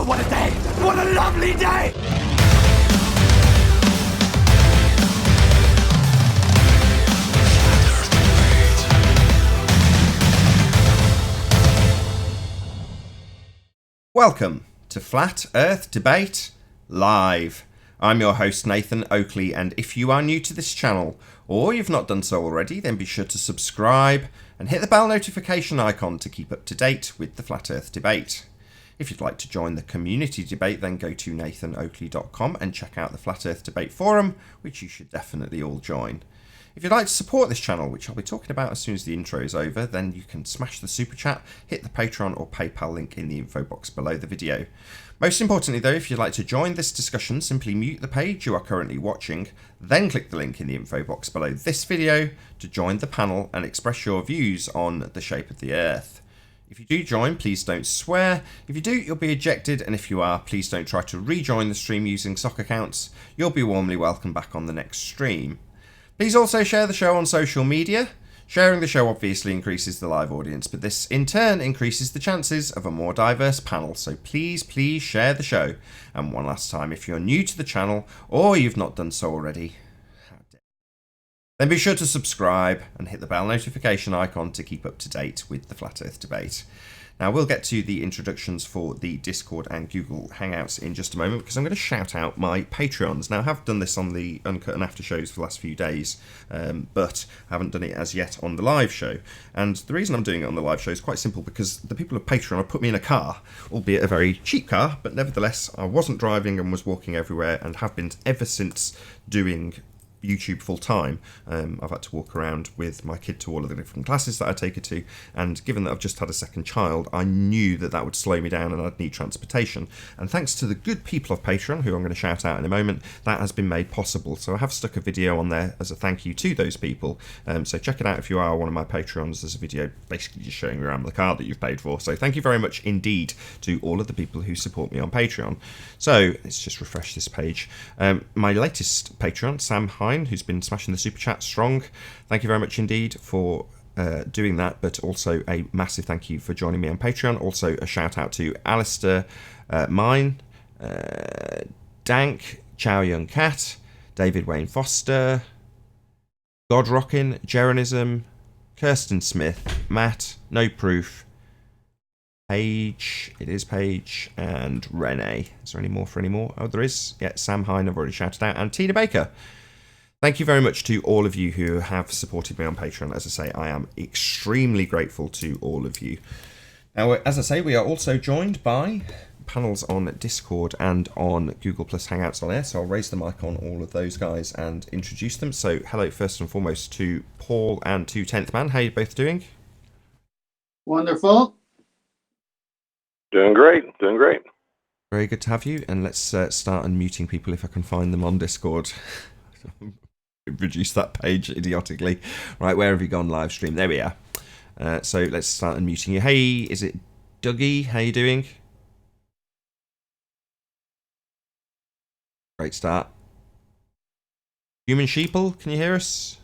Oh, what a day! What a lovely day! Welcome to Flat Earth Debate Live. I'm your host Nathan Oakley, and if you are new to this channel, or you've not done so already, then be sure to subscribe and hit the bell notification icon to keep up to date with the Flat Earth Debate. If you'd like to join the community debate, then go to nathanoakley.com and check out the Flat Earth Debate Forum, which you should definitely all join. If you'd like to support this channel, which I'll be talking about as soon as the intro is over, then you can smash the super chat, hit the Patreon or PayPal link in the info box below the video. Most importantly though, if you'd like to join this discussion, simply mute the page you are currently watching, then click the link in the info box below this video to join the panel and express your views on the shape of the Earth. If you do join, please don't swear. If you do, you'll be ejected, and if you are, please don't try to rejoin the stream using sock accounts. You'll be warmly welcomed back on the next stream. Please also share the show on social media. Sharing the show obviously increases the live audience, but this in turn increases the chances of a more diverse panel, so please share the show. And one last time, if you're new to the channel or you've not done so already, then be sure to subscribe and hit the bell notification icon to keep up to date with the Flat Earth Debate. Now, we'll get to the introductions for the Discord and Google Hangouts in just a moment, because I'm going to shout out my Patreons. Now, I have done this on the Uncut and After shows for the last few days, but I haven't done it as yet on the live show. And the reason I'm doing it on the live show is quite simple, because the people of Patreon have put me in a car, albeit a very cheap car, but nevertheless, I wasn't driving and was walking everywhere, and have been ever since doing YouTube full time. I've had to walk around with my kid to all of the different classes that I take her to, and given that I've just had a second child, I knew that that would slow me down and I'd need transportation, and thanks to the good people of Patreon, who I'm going to shout out in a moment, that has been made possible. So I have stuck a video on there as a thank you to those people, so check it out if you are one of my Patreons. There's a video basically just showing you around the car that you've paid for, so thank you very much indeed to all of the people who support me on Patreon. So let's just refresh this page. My latest Patreon, Sam Hine, who's been smashing the super chat strong. Thank you very much indeed for doing that, but also a massive thank you for joining me on Patreon. Also a shout out to Alistair, Mine, Dank, Chow Young Cat, David Wayne Foster, God Rockin', Jeronism, Kirsten Smith, Matt, No Proof, Paige, it is Paige, and Renee. Is there any more for any more? Oh, there is. Yeah, Sam Hine, I've already shouted out, and Tina Baker. Thank you very much to all of you who have supported me on Patreon. As I say, I am extremely grateful to all of you. Now, as I say, we are also joined by panels on Discord and on Google Plus Hangouts on Air, so I'll raise the mic on all of those guys and introduce them. So hello first and foremost to Paul and to 10th Man. How are you both doing? Wonderful. Doing great. Very good to have you, and let's start unmuting people if I can find them on Discord. Reduce that page idiotically. Right, where have you gone live stream? There we are. So let's start unmuting you. Hey, is it Dougie? How you doing? Great start. Human Sheeple, can you hear us?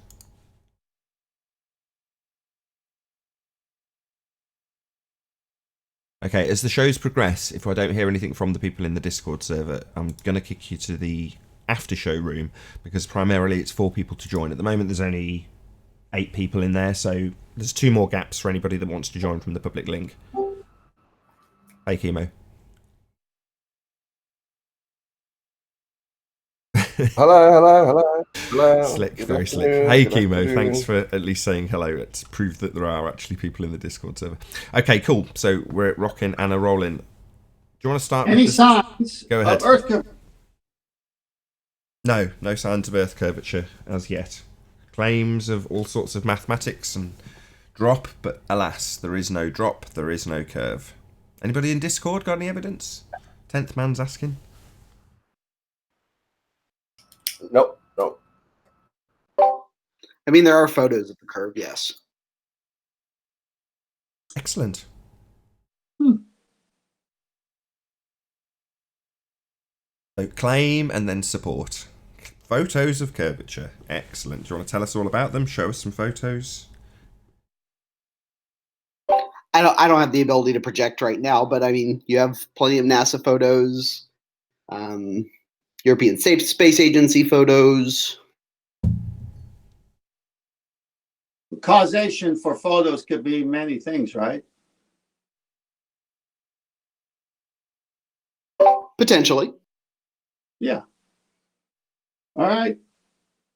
Okay, as the shows progress, if I don't hear anything from the people in the Discord server, I'm going to kick you to the after show room, because primarily it's 4 people to join. At the moment there's only 8 people in there, so there's 2 more gaps for anybody that wants to join from the public link. Hey Chemo. Hello. Slick, very slick. Hey Chemo, thanks for at least saying hello. It's proved that there are actually people in the Discord server. Okay, cool. So we're rocking and a rolling. Do you want to start Any with signs Go ahead. of Earth? No signs of Earth curvature as yet. Claims of all sorts of mathematics and drop, but alas, there is no drop, there is no curve. Anybody in Discord got any evidence? 10th Man's asking. Nope. I mean, there are photos of the curve, yes. Excellent. So claim and then support. Photos of curvature. Excellent. Do you want to tell us all about them? Show us some photos. I don't have the ability to project right now, but I mean, you have plenty of NASA photos, European Space Agency photos. Causation for photos could be many things, right? Potentially. Yeah. All right.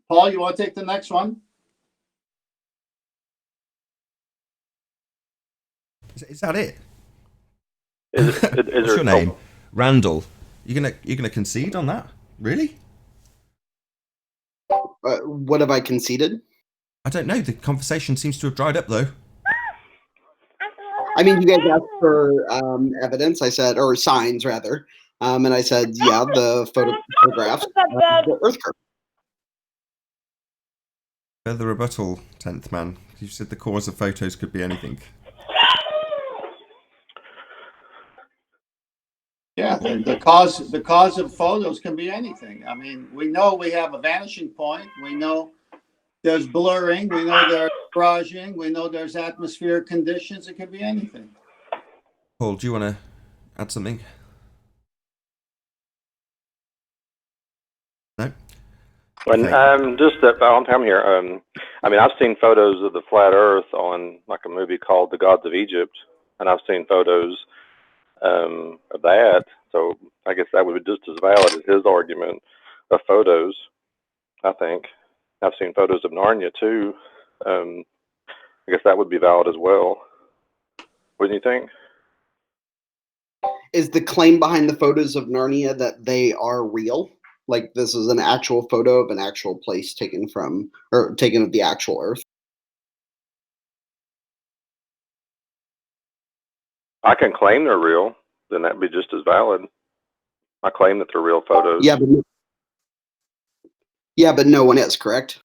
Paul, you want to take the next one? Is that it? Is What's there your name? Randall. You're gonna concede on that? Really? What have I conceded? I don't know. The conversation seems to have dried up, though. I mean, you guys asked for evidence. I said, or signs rather, and I said, yeah, the photographs of the Earth curve. Further rebuttal, 10th man. You said the cause of photos could be anything. Yeah, the cause of photos can be anything. I mean, we know we have a vanishing point. We know there's blurring. We know there's barraging. We know there's atmospheric conditions. It could be anything. Paul, do you want to add something? No? When just that I'm here. I mean, I've seen photos of the flat Earth on like a movie called The Gods of Egypt, and I've seen photos of that. So I guess that would be just as valid as his argument of photos. I think I've seen photos of Narnia too. I guess that would be valid as well. Wouldn't you think? Is the claim behind the photos of Narnia that they are real? Like this is an actual photo of an actual place taken of the actual Earth? I can claim they're real, then that'd be just as valid. I claim that they're real photos. Yeah, but no one is, correct?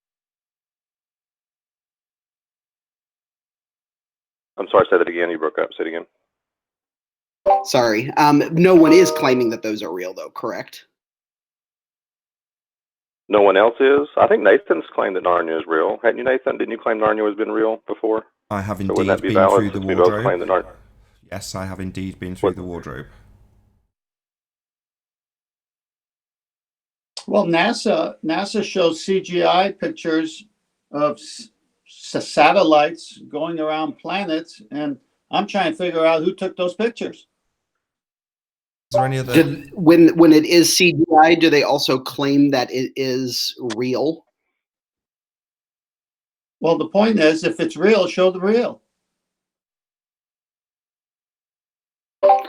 I'm sorry, say that again. You broke up. Say it again. Sorry. No one is claiming that those are real, though, correct? No one else is? I think Nathan's claimed that Narnia is real. Hadn't you, Nathan? Didn't you claim Narnia has been real before? I have So indeed wouldn't that be been valid through the since we both wardrobe. claim that Narnia? Yes, I have indeed been through the wardrobe. Well, NASA shows CGI pictures of satellites going around planets, and I'm trying to figure out who took those pictures. Is there any other? When it is CGI, do they also claim that it is real? Well, the point is, if it's real, show the real.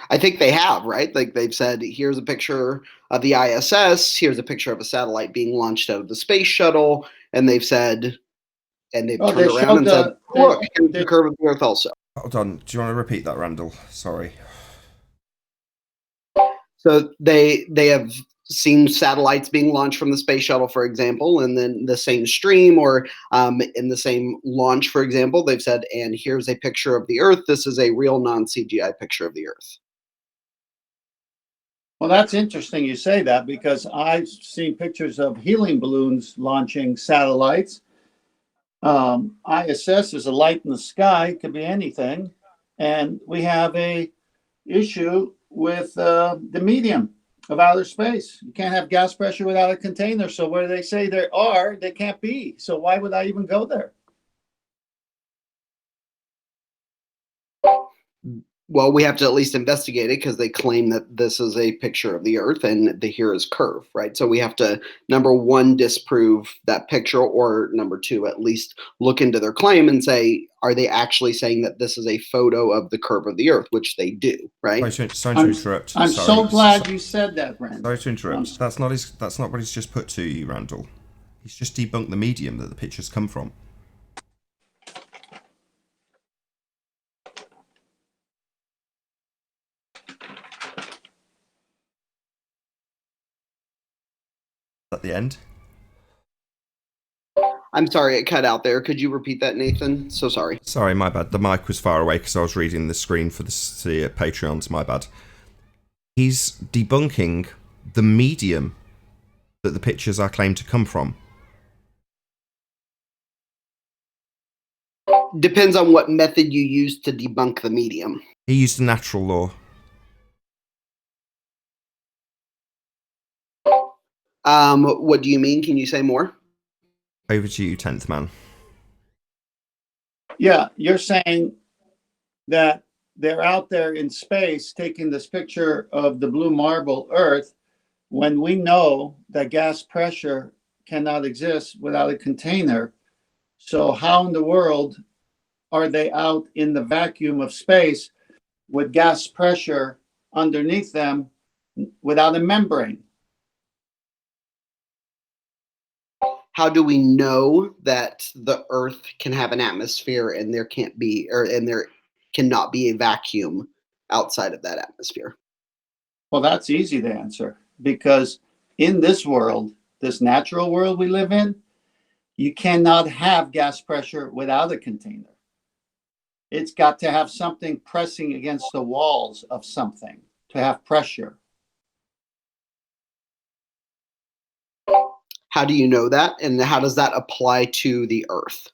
I think they have, right? Like they've said, here's a picture of the ISS, here's a picture of a satellite being launched out of the space shuttle, and they've said, and they've turned around and said, look, here's the curve of the Earth also. Hold on. Do you want to repeat that, Randall? Sorry. So they have seen satellites being launched from the space shuttle, for example, and then the same stream or in the same launch, for example, they've said, and here's a picture of the Earth. This is a real non-CGI picture of the Earth. Well, that's interesting you say that, because I've seen pictures of helium balloons launching satellites. ISS is a light in the sky, it could be anything. And we have a issue with the medium of outer space. You can't have gas pressure without a container. So where they say there are, they can't be. So why would I even go there? Well, we have to at least investigate it because they claim that this is a picture of the Earth and here is curve, right? So we have to, number one, disprove that picture, or number two, at least look into their claim and say, are they actually saying that this is a photo of the curve of the Earth, which they do, right? Sorry to interrupt. I'm so glad you said that, Brandon. Sorry to interrupt. That's not what he's just put to you, Randall. He's just debunked the medium that the pictures come from. At the end. I'm sorry, it cut out there. Could you repeat that, Nathan? So sorry. Sorry, my bad. The mic was far away because I was reading the screen for the Patreons. My bad. He's debunking the medium that the pictures are claimed to come from. Depends on what method you use to debunk the medium. He used a natural law. What do you mean? Can you say more? Over to you, 10th man. Yeah, you're saying that they're out there in space taking this picture of the blue marble Earth when we know that gas pressure cannot exist without a container. So how in the world are they out in the vacuum of space with gas pressure underneath them without a membrane? How do we know that the Earth can have an atmosphere and there can't be, and there cannot be a vacuum outside of that atmosphere? Well, that's easy to answer, because in this world, this natural world we live in, you cannot have gas pressure without a container. It's got to have something pressing against the walls of something to have pressure. How do you know that? And how does that apply to the Earth?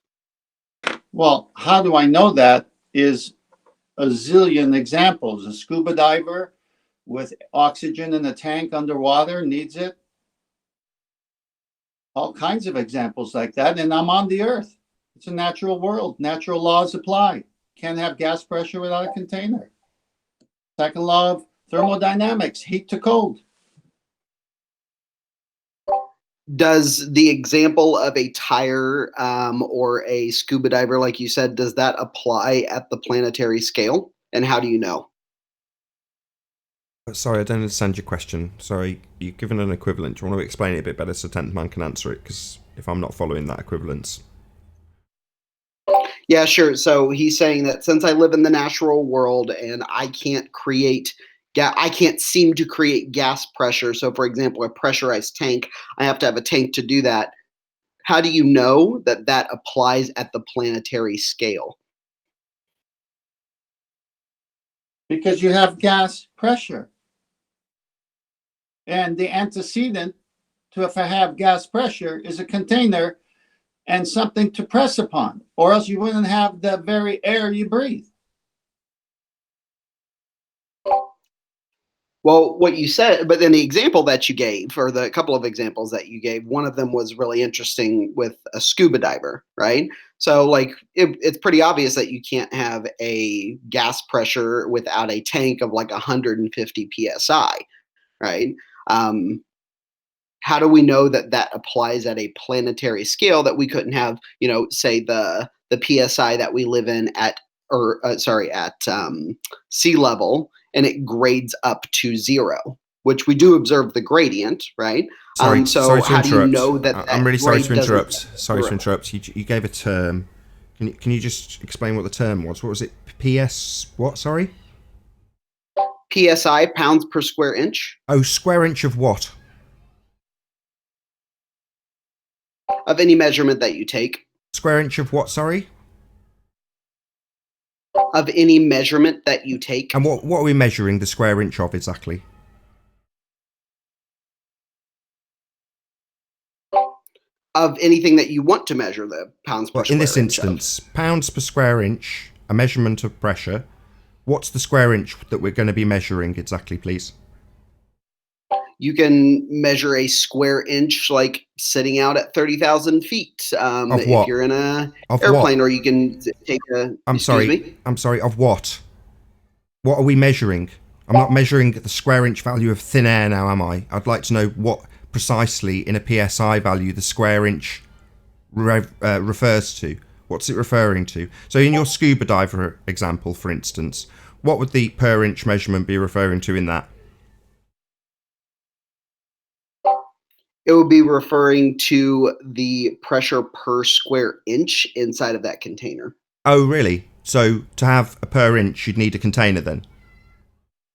Well, how do I know that is a zillion examples. A scuba diver with oxygen in a tank underwater needs it. All kinds of examples like that. And I'm on the Earth. It's a natural world. Natural laws apply. Can't have gas pressure without a container. Second law of thermodynamics, heat to cold. Does the example of a tire or a scuba diver, like you said, does that apply at the planetary scale? And how do you know? Sorry, I don't understand your question. Sorry, you've given an equivalent. Do you want to explain it a bit better so 10th man can answer it? Because if I'm not following that equivalence. Yeah, sure. So he's saying that since I live in the natural world and I can't seem to create gas pressure. So, for example, a pressurized tank, I have to have a tank to do that. How do you know that that applies at the planetary scale? Because you have gas pressure. And the antecedent to if I have gas pressure is a container and something to press upon, or else you wouldn't have the very air you breathe. Well, what you said, but then the example that you gave, or the couple of examples that you gave, one of them was really interesting with a scuba diver, right? So, like, it's pretty obvious that you can't have a gas pressure without a tank of like 150 psi, right? How do we know that that applies at a planetary scale, that we couldn't have, say the psi that we live in at, at sea level, and it grades up to 0, which we do observe the gradient, right? Sorry, So sorry to how interrupt. do you know that I'm really sorry grade to interrupt. doesn't- Sorry to interrupt. You gave a term. Can you just explain what the term was? What was it? PS what? Sorry. PSI, pounds per square inch, Oh, square inch of what? of any measurement that you take, Square inch of what? Sorry. of any measurement that you take. And what are we measuring the square inch of exactly? Of anything that you want to measure, the pounds per Well, square in this inch of. instance, pounds per square inch, a measurement of pressure. What's the square inch that we're going to be measuring exactly, please? You can measure a square inch like sitting out at 30,000 feet Of what? if you're in a Of airplane, what? or you can take a. I'm excuse sorry. me? I'm sorry. Of what? What are we measuring? I'm not measuring the square inch value of thin air now, am I? I'd like to know what precisely in a PSI value the square inch refers to. What's it referring to? So in your scuba diver example, for instance, what would the per inch measurement be referring to in that? It would be referring to the pressure per square inch inside of that container. Oh, really? So to have a per inch, you'd need a container then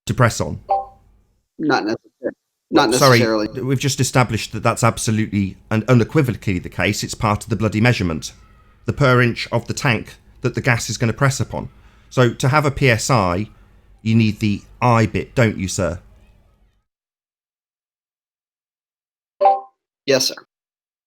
to press on? Not necessarily. Not necessarily. Sorry, we've just established that that's absolutely and unequivocally the case. It's part of the bloody measurement. The per inch of the tank that the gas is going to press upon. So to have a PSI, you need the I bit, don't you, sir? Yes, sir.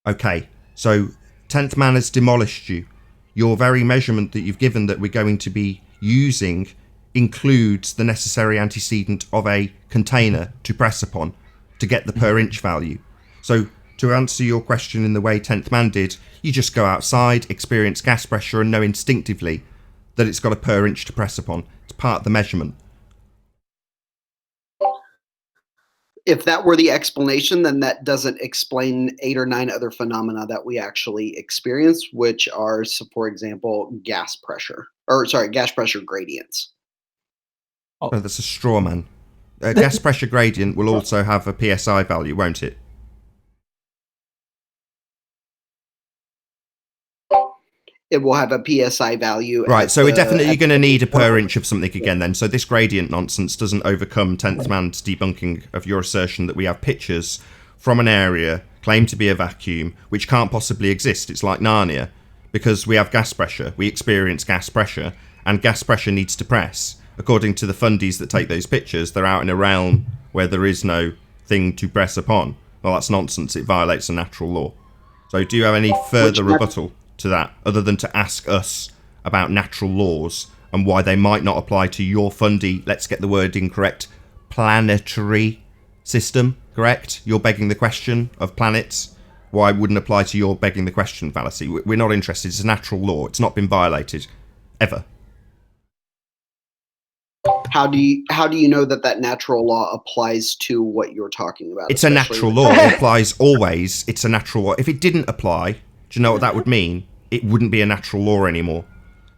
Okay, so 10th man has demolished you. your very measurement that you've given that we're going to be using includes the necessary antecedent of a container to press upon to get the per inch value. So to answer your question in the way 10th Man did, you just go outside, experience gas pressure and know instinctively that it's got a per inch to press upon. It's part of the measurement. If that were the explanation, then that doesn't explain 8 or 9 other phenomena that we actually experience, which are, so for example, gas pressure gradients. Oh, that's a straw man. A gas pressure gradient will also have a PSI value, won't it? It will have a PSI value. Right, so we're definitely going to need a per inch of something again then. So this gradient nonsense doesn't overcome 10th Man's debunking of your assertion that we have pictures from an area claimed to be a vacuum which can't possibly exist. It's like Narnia, because we have gas pressure. We experience gas pressure, and gas pressure needs to press. According to the fundies that take those pictures, they're out in a realm where there is no thing to press upon. Well, that's nonsense. It violates a natural law. So do you have any further rebuttal to that, other than to ask us about natural laws and why they might not apply to your fundy, let's get the wording correct, planetary system, correct? You're begging the question of planets. Why wouldn't apply to your begging the question fallacy? We're not interested. It's a natural law. It's not been violated, ever. How do you know that natural law applies to what you're talking about? It's a natural law. It applies always. It's a natural law. If it didn't apply, do you know what that would mean? It wouldn't be a natural law anymore.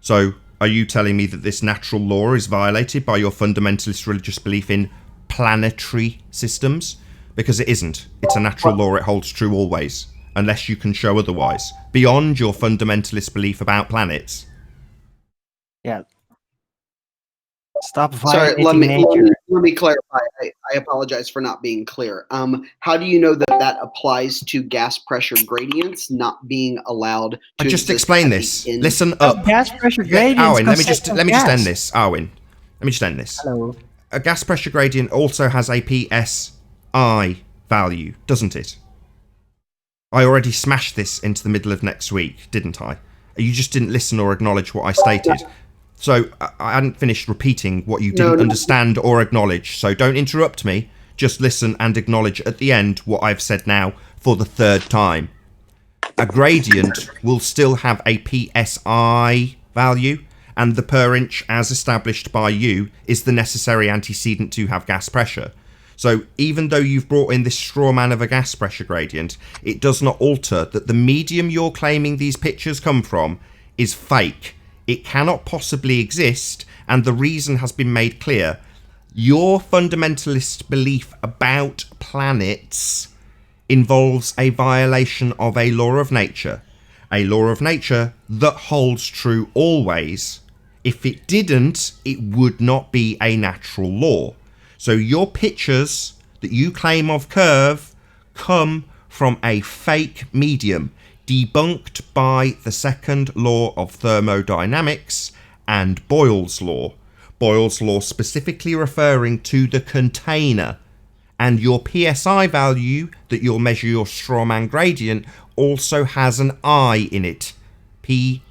So are you telling me that this natural law is violated by your fundamentalist religious belief in planetary systems? Because it isn't. It's a natural law. It holds true always, unless you can show otherwise, beyond your fundamentalist belief about planets. Yeah. Stop Sorry, violating nature. let me clarify. I apologize for not being clear. How do you know that applies to gas pressure gradients not being allowed to I just explain this. Listen up. Gas pressure gradients. Arwin, let me just end this. Arwin, let me just end this. Hello. A gas pressure gradient also has a PSI value, doesn't it? I already smashed this into the middle of next week, didn't I? You just didn't listen or acknowledge what I stated. So I hadn't finished repeating what you didn't understand or acknowledge. So don't interrupt me. Just listen and acknowledge at the end what I've said now for the 3rd time. A gradient will still have a PSI value, and the per inch as established by you is the necessary antecedent to have gas pressure. So even though you've brought in this straw man of a gas pressure gradient, it does not alter that the medium you're claiming these pictures come from is fake. It cannot possibly exist, and the reason has been made clear. Your fundamentalist belief about planets involves a violation of a law of nature that holds true always. If it didn't, it would not be a natural law. So your pictures that you claim of curve come from a fake medium, debunked by the 2nd law of thermodynamics and Boyle's law. Boyle's law specifically referring to the container. And your PSI value that you'll measure your strawman gradient also has an I in it. PSI,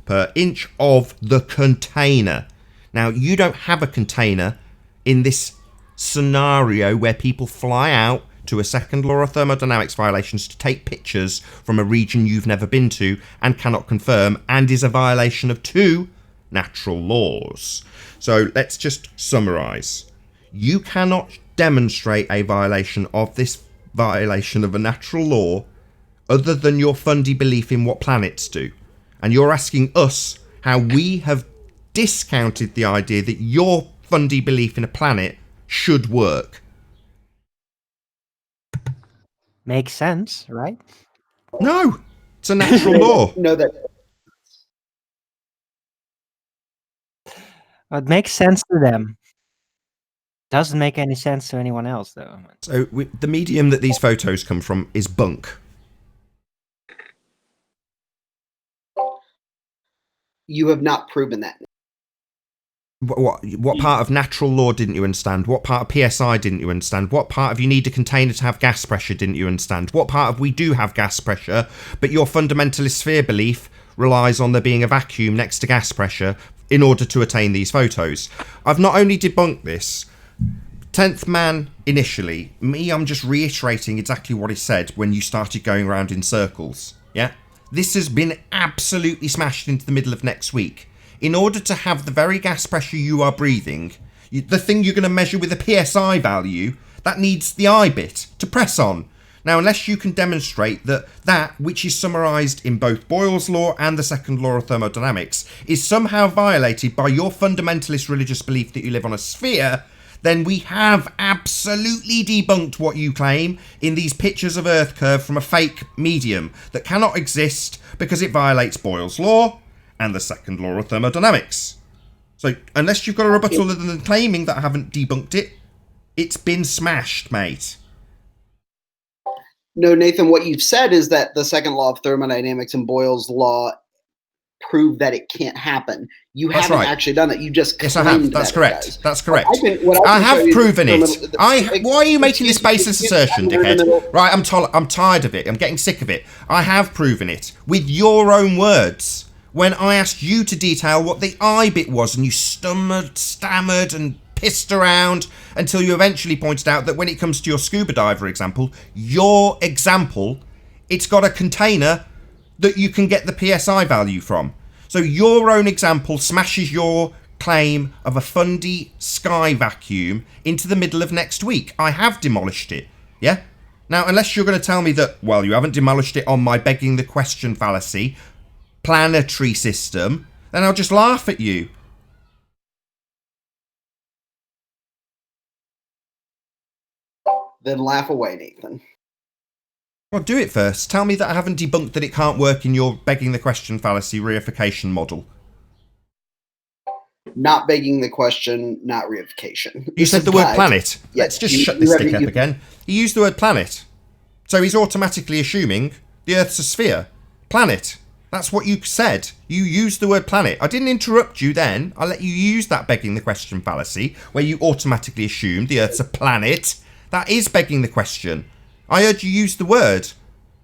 per inch of the container. Now, you don't have a container in this scenario where people fly out to a 2nd law of thermodynamics violations to take pictures from a region you've never been to and cannot confirm, and is a violation of 2 natural laws. So let's just summarise. You cannot demonstrate a violation of this violation of a natural law other than your fundy belief in what planets do. And you're asking us how we have discounted the idea that your fundy belief in a planet should work. Makes sense, right? No, it's a natural law. No, that It makes sense to them. Doesn't make any sense to anyone else, though. So the medium that these photos come from is bunk. you have not proven that. What part of natural law didn't you understand? What part of PSI didn't you understand? What part of you need a container to have gas pressure didn't you understand? What part of we do have gas pressure, but your fundamentalist sphere belief relies on there being a vacuum next to gas pressure in order to attain these photos? I've not only debunked this, 10th man initially, I'm just reiterating exactly what he said when you started going around in circles, yeah? This has been absolutely smashed into the middle of next week. In order to have the very gas pressure you are breathing, the thing you're going to measure with a PSI value, that needs the I bit to press on. Now, unless you can demonstrate that which is summarised in both Boyle's law and the second law of thermodynamics is somehow violated by your fundamentalist religious belief that you live on a sphere, then we have absolutely debunked what you claim in these pictures of Earth curve from a fake medium that cannot exist because it violates Boyle's law and the second law of thermodynamics. So unless you've got a rebuttal other than claiming that I haven't debunked it, it's been smashed, mate. No, Nathan, what you've said is that the second law of thermodynamics and Boyle's law prove that it can't happen. You haven't actually done it. You just claimed. Yes, I have. That's correct. That's correct. I have proven it. Why are you making this baseless assertion, dickhead? Right, I'm tired of it. I'm getting sick of it. I have proven it with your own words. When I asked you to detail what the I bit was, and you stammered and pissed around until you eventually pointed out that when it comes to your scuba diver example, it's got a container that you can get the PSI value from. So your own example smashes your claim of a fundy sky vacuum into the middle of next week. I have demolished it, yeah? Now, unless you're going to tell me that, well, you haven't demolished it on my begging the question fallacy, planetary system, then I'll just laugh at you. Then laugh away, Nathan. Well, do it first. Tell me that I haven't debunked that it can't work in your begging the question fallacy reification model. Not begging the question, not reification. You said the word planet. Let's just shut this dick up again. He used the word planet. So he's automatically assuming the Earth's a sphere. Planet. That's what you said. You used the word planet. I didn't interrupt you then. I let you use that begging the question fallacy, where you automatically assumed the Earth's a planet. That is begging the question. I heard you use the word.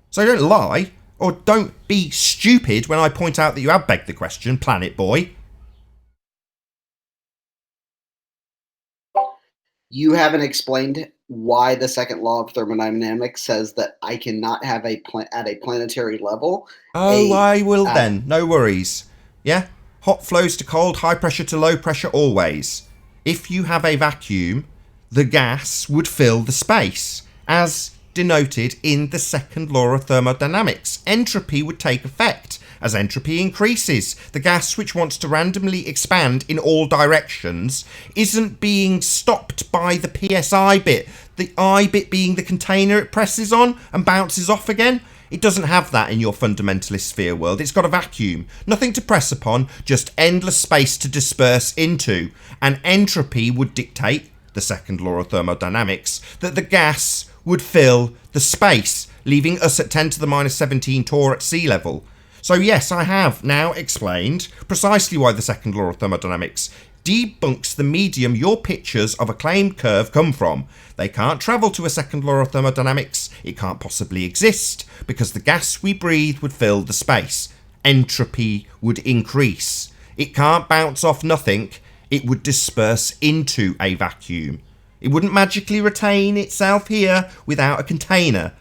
So don't lie, or don't be stupid when I point out that you have begged the question, planet boy. You haven't explained why the second law of thermodynamics says that I cannot have at a planetary level. Oh, I will then. No worries. Yeah? Hot flows to cold, high pressure to low pressure always. If you have a vacuum, the gas would fill the space, as denoted in the second law of thermodynamics. Entropy would take effect. As entropy increases, the gas, which wants to randomly expand in all directions, isn't being stopped by the PSI bit, the I bit being the container it presses on and bounces off again. It doesn't have that in your fundamentalist sphere world. It's got a vacuum, nothing to press upon, just endless space to disperse into. And entropy would dictate, the second law of thermodynamics, that the gas would fill the space, leaving us at 10 to the minus 17 torr at sea level. So yes, I have now explained precisely why the second law of thermodynamics debunks the medium your pictures of a claimed curve come from. They can't travel to a second law of thermodynamics. It can't possibly exist because the gas we breathe would fill the space. Entropy would increase. It can't bounce off nothing. It would disperse into a vacuum. It wouldn't magically retain itself here without a container.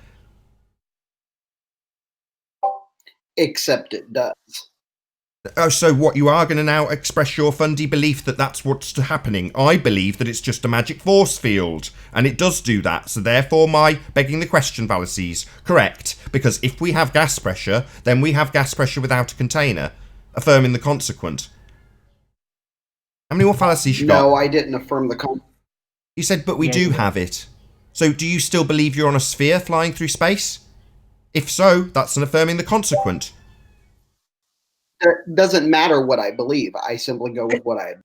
Except it does. Oh, so what, you are going to now express your fundy belief that that's what's happening? I believe that it's just a magic force field, and it does do that, so therefore my begging the question fallacies correct, because if we have gas pressure, then we have gas pressure without a container, affirming the consequent. How many more fallacies you got? No, I didn't affirm the consequent. You said, but we do have it. So do you still believe you're on a sphere flying through space? If so, that's an affirming the consequent. It doesn't matter what I believe. I simply go with what I...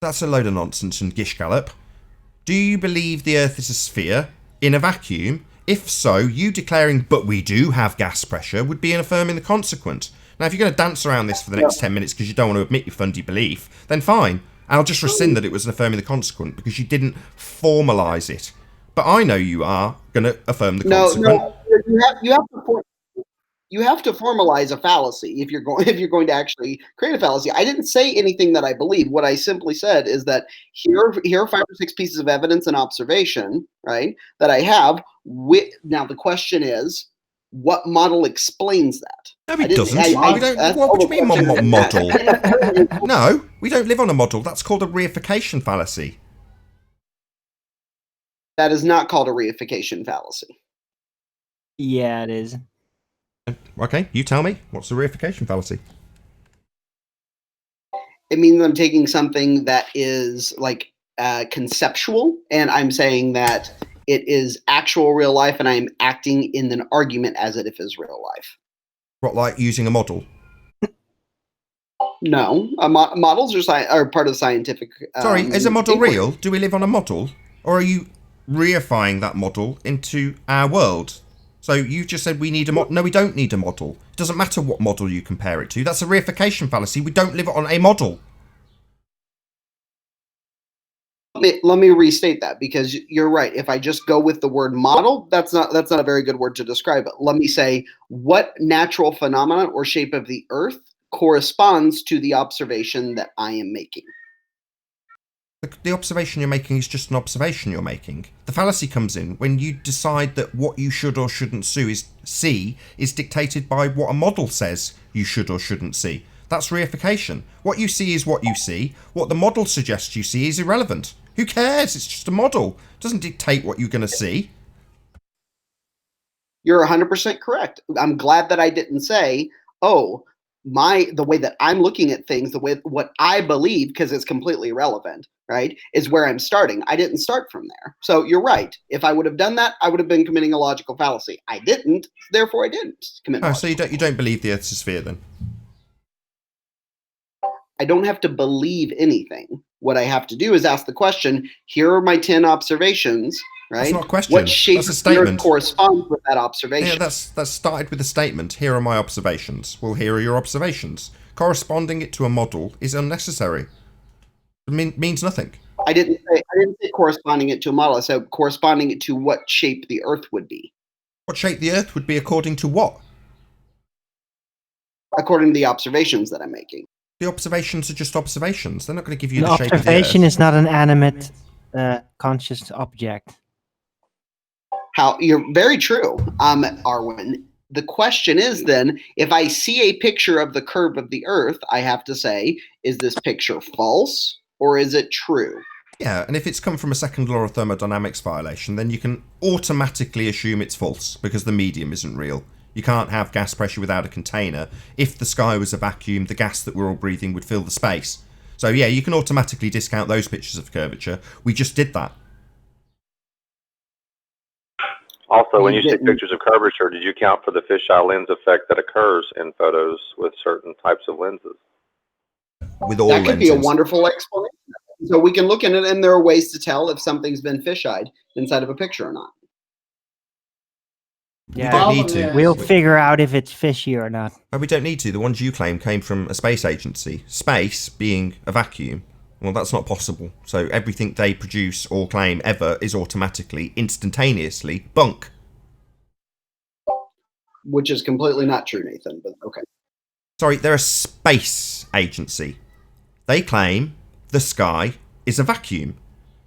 That's a load of nonsense and gish gallop. Do you believe the Earth is a sphere in a vacuum? If so, you declaring, but we do have gas pressure, would be an affirming the consequent. Now, if you're going to dance around this for the next 10 minutes because you don't want to admit your fundy belief, then fine. I'll just rescind that it was an affirming the consequent because you didn't formalise it. But I know you are going to affirm the consequent. No, you have to formalize a fallacy if you're going to actually create a fallacy. I didn't say anything that I believe. What I simply said is that here are 5 or 6 pieces of evidence and observation, right, that I have. Now the question is, what model explains that? No, it doesn't. What do you mean model? No, we don't live on a model. That's called a reification fallacy. That is not called a reification fallacy. Yeah, it is. Okay, you tell me. What's a reification fallacy? It means I'm taking something that is like conceptual, and I'm saying that it is actual real life, and I'm acting in an argument as if it is real life. What, like using a model? No, models are part of scientific. Sorry, is a model inquiry. real? Do we live on a model, or are you reifying that model into our world? So you've just said we need a model. No, we don't need a model. It doesn't matter what model you compare it to. That's a reification fallacy. We don't live on a model. Let me restate that, because you're right. If I just go with the word model, that's not a very good word to describe it. Let me say, what natural phenomenon or shape of the earth corresponds to the observation that I am making? The observation you're making is just an observation you're making. The fallacy comes in when you decide that what you should or shouldn't see is dictated by what a model says you should or shouldn't see. That's reification. What you see is what you see. What the model suggests you see is irrelevant. Who cares? It's just a model. It doesn't dictate what you're going to see. You're 100% correct. I'm glad that I didn't say, oh, the way that I'm looking at things, what I believe, because it's completely irrelevant, right, is where I'm starting. I didn't start from there. So you're right. If I would have done that, I would have been committing a logical fallacy. I didn't, therefore I didn't commit. Oh, so you don't believe the Earth's a sphere then? I don't have to believe anything. What I have to do is ask the question, here are my 10 observations, right? That's not a question. What shape That's a statement. Corresponds with that observation? Yeah, that's started with a statement. Here are my observations. Well, here are your observations. Corresponding it to a model is unnecessary. It means nothing. I didn't say corresponding it to a model. I said corresponding it to what shape the Earth would be. What shape the Earth would be according to what? According to the observations that I'm making. The observations are just observations. They're not going to give you the shape of the Earth. Observation is not an animate, conscious object. You're very true, Arwen. The question is then, if I see a picture of the curve of the Earth, I have to say, is this picture false or is it true? Yeah, and if it's come from a second law of thermodynamics violation, then you can automatically assume it's false because the medium isn't real. You can't have gas pressure without a container. If the sky was a vacuum, the gas that we're all breathing would fill the space. So yeah, you can automatically discount those pictures of curvature. We just did that. Also, when you see pictures of curvature, did you account for the fisheye lens effect that occurs in photos with certain types of lenses? With all that could lenses. Be a wonderful explanation. So we can look at it, and there are ways to tell if something's been fisheyed inside of a picture or not. Yeah, we don't need to. We'll figure out if it's fishy or not. But we don't need to. The ones you claim came from a space agency. Space being a vacuum, well, that's not possible. So everything they produce or claim ever is automatically, instantaneously, bunk. Which is completely not true, Nathan, but okay. Sorry, they're a space agency. They claim the sky is a vacuum.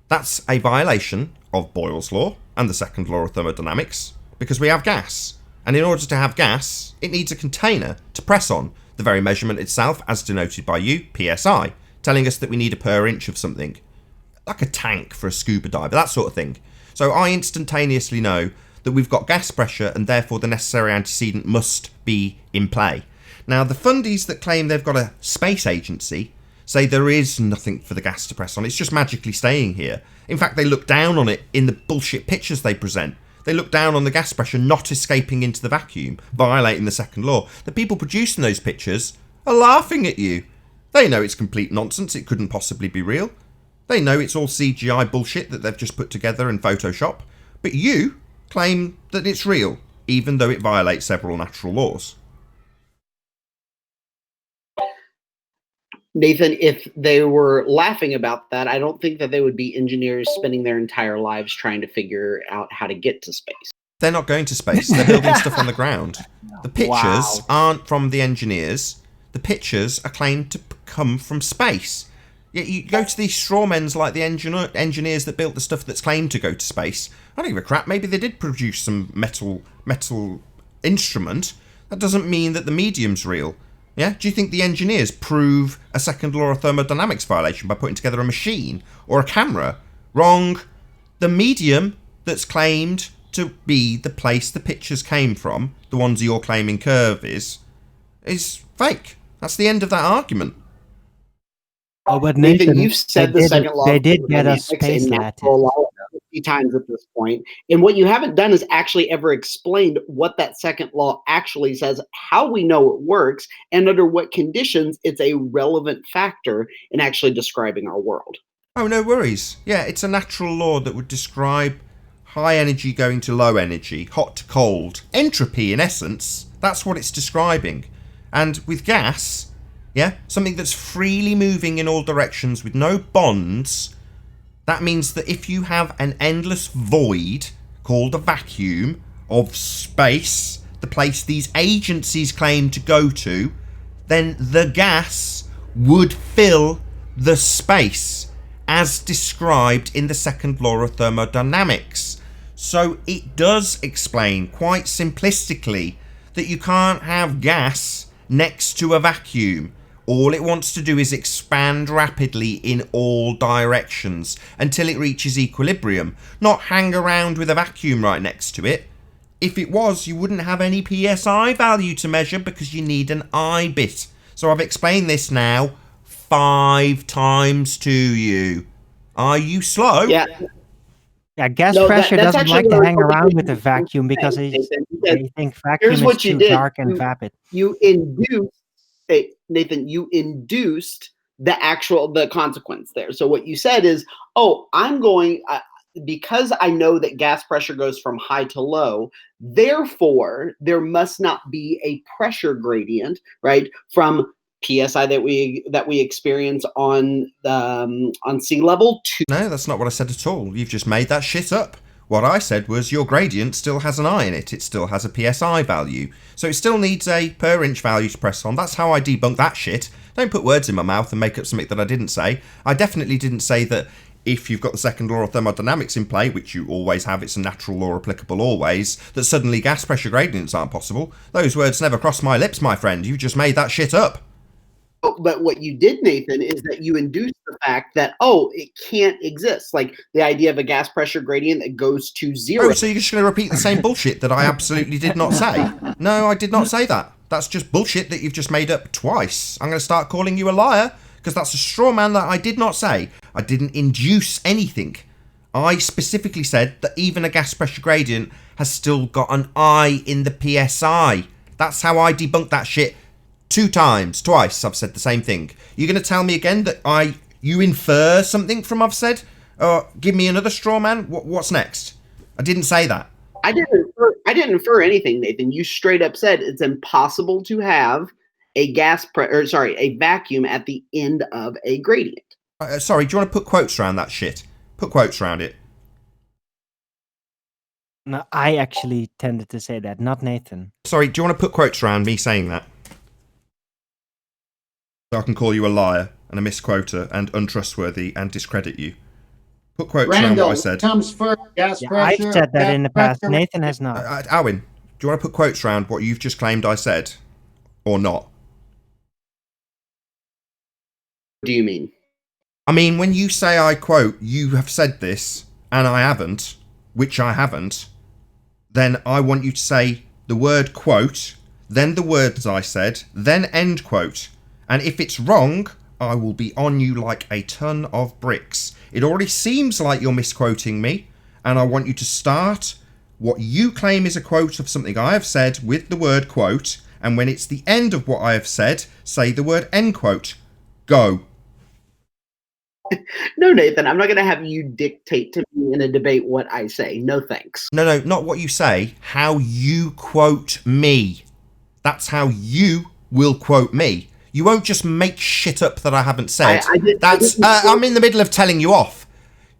That's a violation of Boyle's law and the second law of thermodynamics, because we have gas. And in order to have gas, it needs a container to press on. The very measurement itself, as denoted by you, PSI, telling us that we need a per inch of something. Like a tank for a scuba diver, that sort of thing. So I instantaneously know that we've got gas pressure and therefore the necessary antecedent must be in play. Now, the fundies that claim they've got a space agency say there is nothing for the gas to press on. It's just magically staying here. In fact, they look down on it in the bullshit pictures they present. They look down on the gas pressure not escaping into the vacuum, violating the second law. The people producing those pictures are laughing at you. They know it's complete nonsense. It couldn't possibly be real. They know it's all CGI bullshit that they've just put together in Photoshop. But you claim that it's real, even though it violates several natural laws. Nathan, if they were laughing about that, I don't think that they would be engineers spending their entire lives trying to figure out how to get to space. They're not going to space. They're building stuff on the ground. The pictures aren't from the engineers. The pictures are claimed to come from space. Yet you go to these strawmens like the engineers that built the stuff that's claimed to go to space. I don't give a crap. Maybe they did produce some metal instrument. That doesn't mean that the medium's real. Yeah? Do you think the engineers prove a second law of thermodynamics violation by putting together a machine or a camera? Wrong. The medium that's claimed to be the place the pictures came from, the ones you're claiming curve is fake. That's the end of that argument. Oh, but Nathan, you've said the second law. They did get a space lattice 50 times at this point, and what you haven't done is actually ever explained what that second law actually says, how we know it works, and under what conditions it's a relevant factor in actually describing our world. Oh, no worries. Yeah, it's a natural law that would describe high energy going to low energy, hot to cold. Entropy, in essence, that's what it's describing. And with gas, yeah, something that's freely moving in all directions with no bonds, that means that if you have an endless void called a vacuum of space, the place these agencies claim to go to, then the gas would fill the space as described in the second law of thermodynamics. So it does explain quite simplistically that you can't have gas next to a vacuum. All it wants to do is expand rapidly in all directions until it reaches equilibrium, not hang around with a vacuum right next to it. If it was, you wouldn't have any PSI value to measure because you need an I bit. So I've explained this now 5 times to you. Are you slow? Yeah, gas pressure doesn't like to hang around with a vacuum because they think vacuum is too dark and vapid. Nathan, you induced the consequence there. So what you said is, I'm going, because I know that gas pressure goes from high to low, therefore there must not be a pressure gradient, right, from PSI that we experience on sea level to. No, that's not what I said at all. You've just made that shit up. What I said was your gradient still has an I in it. It still has a PSI value. So it still needs a per inch value to press on. That's how I debunk that shit. Don't put words in my mouth and make up something that I didn't say. I definitely didn't say that if you've got the second law of thermodynamics in play, which you always have, it's a natural law applicable always, that suddenly gas pressure gradients aren't possible. Those words never crossed my lips, my friend. You just made that shit up. But what you did, Nathan, is that you induced the fact that, it can't exist. Like the idea of a gas pressure gradient that goes to zero. Oh, so you're just going to repeat the same bullshit that I absolutely did not say? No, I did not say that. That's just bullshit that you've just made up twice. I'm going to start calling you a liar because that's a straw man that I did not say. I didn't induce anything. I specifically said that even a gas pressure gradient has still got an I in the PSI. That's how I debunked that shit. Twice I've said the same thing. You're going to tell me again that you infer something from I've said? Or give me another straw man? What's next? I didn't say that. I didn't infer anything, Nathan. You straight up said it's impossible to have a vacuum at the end of a gradient. Sorry, do you want to put quotes around that shit? Put quotes around it. No, I actually tended to say that, not Nathan. Sorry, do you want to put quotes around me saying that? So I can call you a liar and a misquoter and untrustworthy and discredit you. Put quotes around what I said. Comes first, gas pressure. I've said that in the past. Nathan has not. Alwyn, do you want to put quotes around what you've just claimed I said? Or not? What do you mean? I mean, when you say I quote, you have said this, and I haven't, which I haven't, then I want you to say the word quote, then the words I said, then end quote. And if it's wrong, I will be on you like a ton of bricks. It already seems like you're misquoting me, and I want you to start what you claim is a quote of something I have said with the word quote, and when it's the end of what I have said, say the word end quote. Go. No, Nathan, I'm not going to have you dictate to me in a debate what I say. No thanks. No, not what you say. How you quote me. That's how you will quote me. You won't just make shit up that I haven't said. I'm in the middle of telling you off.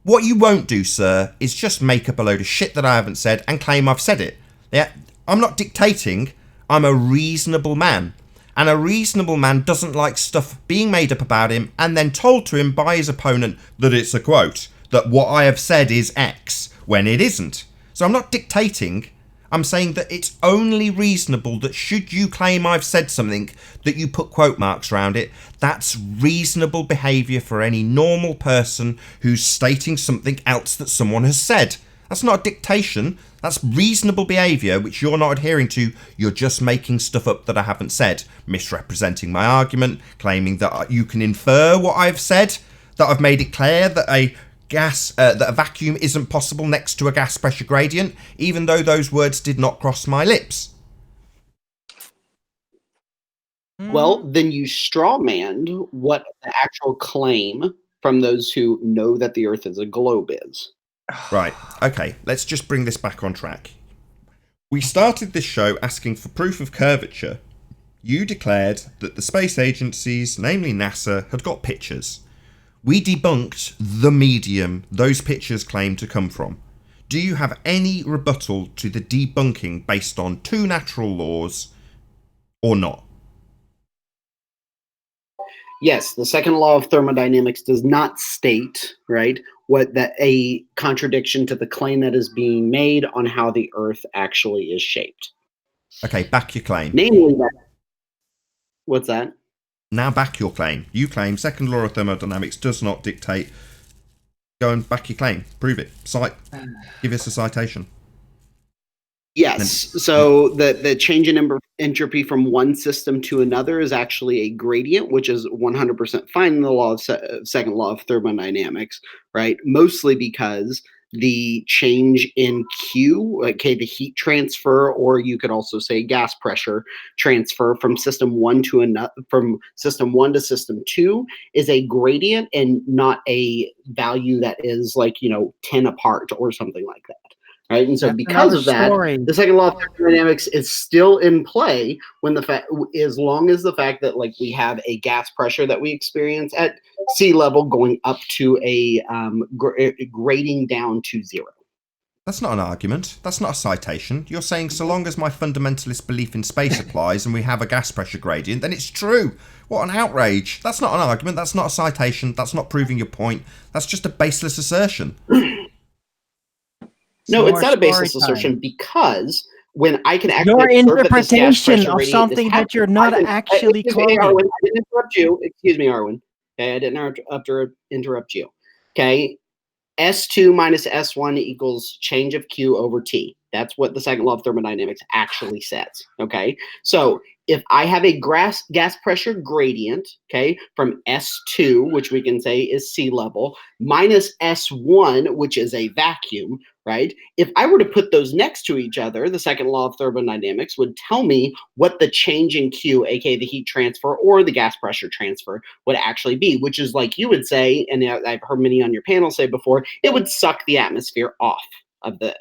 What you won't do, sir, is just make up a load of shit that I haven't said and claim I've said it. Yeah, I'm not dictating. I'm a reasonable man. And a reasonable man doesn't like stuff being made up about him and then told to him by his opponent that it's a quote, that what I have said is X, when it isn't. So I'm not dictating. I'm saying that it's only reasonable that should you claim I've said something, that you put quote marks around it. That's reasonable behaviour for any normal person who's stating something else that someone has said. That's not dictation. That's reasonable behaviour, which you're not adhering to. You're just making stuff up that I haven't said, misrepresenting my argument, claiming that you can infer what I've said, that I've made it clear that a vacuum isn't possible next to a gas pressure gradient, even though those words did not cross my lips. Well, then you strawmanned what the actual claim from those who know that the Earth is a globe is. Right, okay, let's just bring this back on track. We started this show asking for proof of curvature. You declared that the space agencies, namely NASA, had got pictures. We debunked the medium those pictures claim to come from. Do you have any rebuttal to the debunking based on two natural laws or not? Yes, the second law of thermodynamics does not state, right, a contradiction to the claim that is being made on how the Earth actually is shaped. Okay, back your claim. Namely that. What's that? Now back your claim. You claim second law of thermodynamics does not dictate. Go and back your claim. Prove it. Cite. Give us a citation. Yes. So the change in entropy from one system to another is actually a gradient, which is 100% fine in the law of second law of thermodynamics, right? Mostly because the change in Q, okay, the heat transfer, or you could also say gas pressure transfer from system one to another, from system one to system two, is a gradient and not a value that is 10 apart or something like that. Right, and so because of that, the second law of thermodynamics is still in play when as long as the fact that we have a gas pressure that we experience at sea level going up to a grading down to zero. That's not an argument. That's not a citation. You're saying so long as my fundamentalist belief in space applies and we have a gas pressure gradient, then it's true. What an outrage. That's not an argument. That's not a citation. That's not proving your point. That's just a baseless assertion. No, it's not a baseless assertion because when I can actually your interpretation of something that you're not actually claiming. I didn't interrupt you. Excuse me, Arwen. Okay, I didn't interrupt you. Okay, S2 minus S1 equals change of Q over T. That's what the second law of thermodynamics actually says. Okay, so if I have a gas pressure gradient, okay, from S2, which we can say is sea level, minus S1, which is a vacuum, right? If I were to put those next to each other, the second law of thermodynamics would tell me what the change in Q, aka the heat transfer or the gas pressure transfer, would actually be, which is like you would say, and I've heard many on your panel say before, it would suck the atmosphere off of the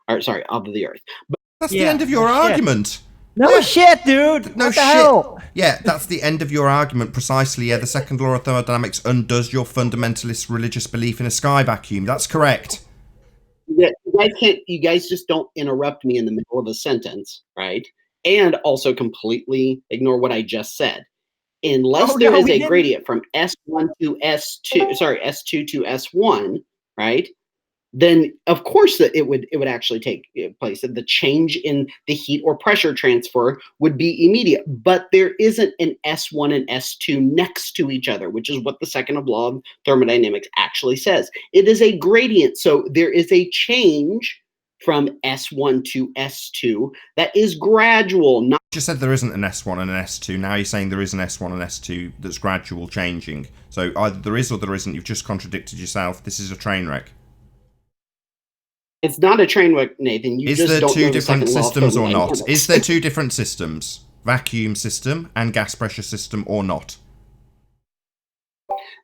of the Earth. But that's the end of your argument. No shit, dude. No what the shit. Hell? Yeah, that's the end of your argument precisely. Yeah, the second law of thermodynamics undoes your fundamentalist religious belief in a sky vacuum. That's correct. Yeah, you guys just don't interrupt me in the middle of a sentence, right? And also completely ignore what I just said. Unless there is a gradient from S1 to S2 to S1, right? Then of course that it would actually take place. The change in the heat or pressure transfer would be immediate, but there isn't an S1 and S2 next to each other, which is what the second law of thermodynamics actually says. It is a gradient, so there is a change from S1 to S2 that is gradual. Not you just said there isn't an S1 and an S2. Now you're saying there is an S1 and S2 that's gradual changing. So either there is or there isn't. You've just contradicted yourself. This is a train wreck. It's not a train wreck, Nathan. Is there two different systems or not? Is there two different systems? Vacuum system and gas pressure system or not?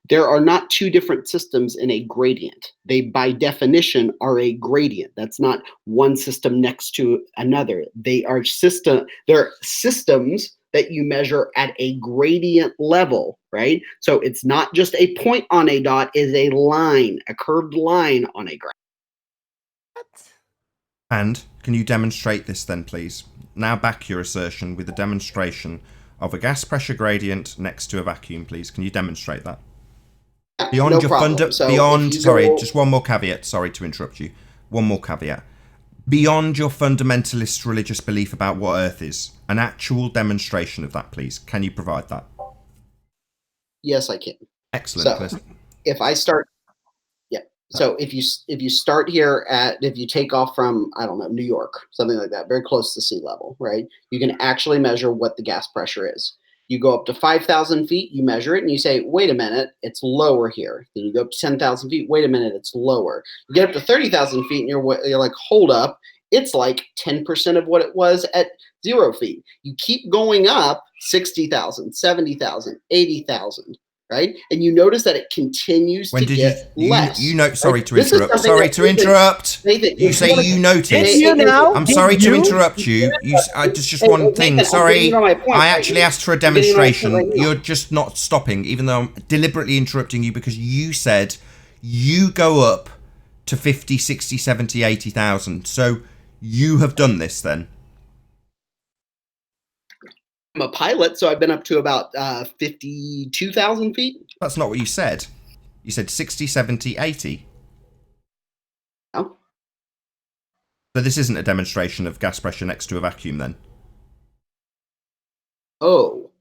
There are not two different systems in a gradient. They, by definition, are a gradient. That's not one system next to another. They're systems that you measure at a gradient level, right? So it's not just a point on a dot, it's a line, a curved line on a graph. And can you demonstrate this then, please? Now back your assertion with a demonstration of a gas pressure gradient next to a vacuum, please. Can you demonstrate that? Beyond no your problem. just one more caveat. Sorry to interrupt you. One more caveat. Beyond your fundamentalist religious belief about what Earth is, an actual demonstration of that, please. Can you provide that? Yes, I can. Excellent. So, if I start, so if you start here if you take off from, I don't know, New York, something like that, very close to sea level, right? You can actually measure what the gas pressure is. You go up to 5,000 feet, you measure it, and you say, wait a minute, it's lower here. Then you go up to 10,000 feet, wait a minute, it's lower. You get up to 30,000 feet, and you're like, hold up, it's like 10% of what it was at 0 feet. You keep going up 60,000, 70,000, 80,000, right? And you notice that it continues to get less. Sorry to interrupt. You say you noticed. I'm sorry to interrupt you. Just one thing. Nathan, sorry. I actually right? asked for a demonstration. You're just not stopping, even though I'm deliberately interrupting you because you said you go up to 50, 60, 70, 80,000. So you have done this then. I'm a pilot, so I've been up to about 52,000 feet. That's not what you said. You said 60, 70, 80. Oh. So this isn't a demonstration of gas pressure next to a vacuum then? Oh.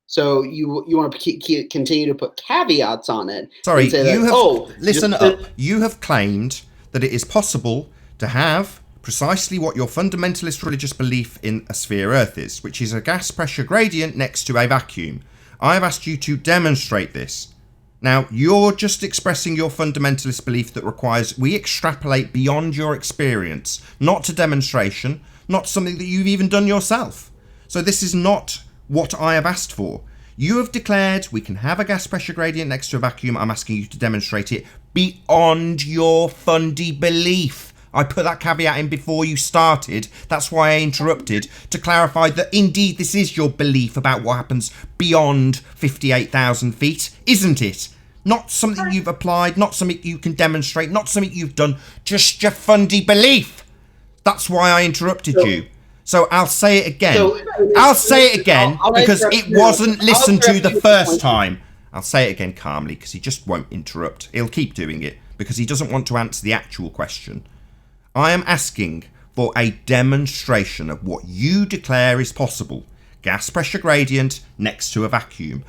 So you want to continue to put caveats on it? Sorry, listen up. You have claimed that it is possible to have precisely what your fundamentalist religious belief in a sphere Earth is, which is a gas pressure gradient next to a vacuum. I have asked you to demonstrate this. Now, you're just expressing your fundamentalist belief that requires we extrapolate beyond your experience, not a demonstration, not something that you've even done yourself. So this is not what I have asked for. You have declared we can have a gas pressure gradient next to a vacuum. I'm asking you to demonstrate it beyond your fundy belief. I put that caveat in before you started. That's why I interrupted, to clarify that indeed this is your belief about what happens beyond 58,000 feet, isn't it? Not something you've applied, not something you can demonstrate, not something you've done, just your fundy belief. That's why I interrupted you. So I'll say it again. Because it wasn't listened to the first time. I'll say it again calmly because he just won't interrupt. He'll keep doing it because he doesn't want to answer the actual question. I am asking for a demonstration of what you declare is possible. Gas pressure gradient next to a vacuum.